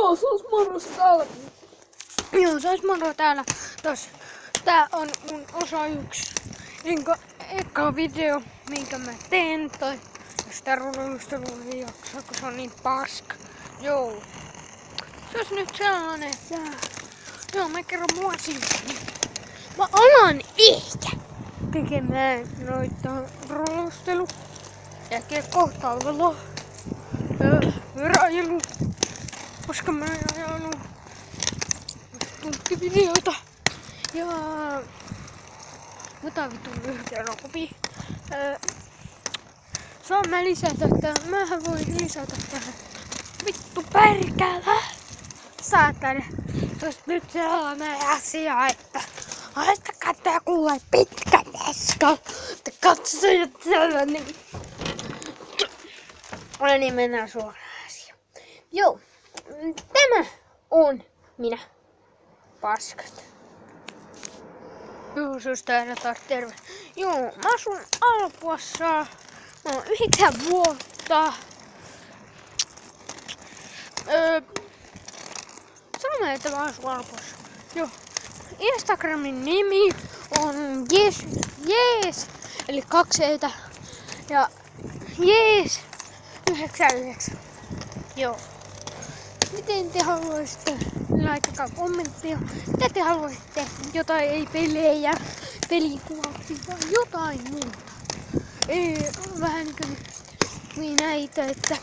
Joo, se olisi Moro täällä. Joo, se olisi Moro täällä. Tää on mun osa 1. Eka video, minkä mä teen. Tai jos tää rullustelu ei jaksa, kun se on niin paska. Joo. Se olisi nyt sellainen, että joo, mä kerron mua siitä. Mä alan ehkä tekemään noita rullustelu. Ja kohtaavalla pyöräilu. Koska mä oon ajanut tunkkivideoita. Ja jotain vitun lyhkeä rokopi. Saan mä lisätä tähän. Mähän voin lisätä tähän. Vittu perkele! Saatana. Se olisi nyt sellainen asia, että haistakaa tää kuule pitkä paska. Te katsojat sellainen. Niin mennään suoraan asiaan. Joo. Tämä on minä. Paskat. Joo, se olisi täällä taas terve. Joo, mä asun Alpuassa. Mä oon 9 vuotta. Sano, että mä asun Alpuassa. Joo. Instagramin nimi on jees, eli 2 eitä. Ja jees 99. Joo. Miten te haluaisitte? Laittakaa kommenttia. Mitä te haluaisitte? Jotain ei pelejä, pelikuvauksia tai jotain muuta. Ei, vähän niin näitä, että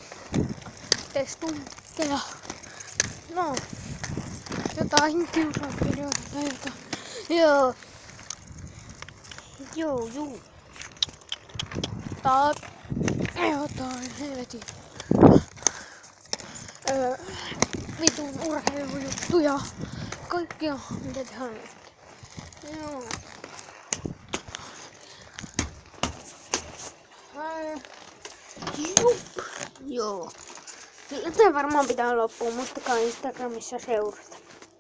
testuntteja. No, jotain kiusausvideoita tai jotain. Joo. Joo. Jotain helvetin. Vitun urheilujuttuja. Kaikkia, mitä te haluatte. Joo. Joo. Tämä varmaan pitää loppua, muistakaa Instagramissa seurata.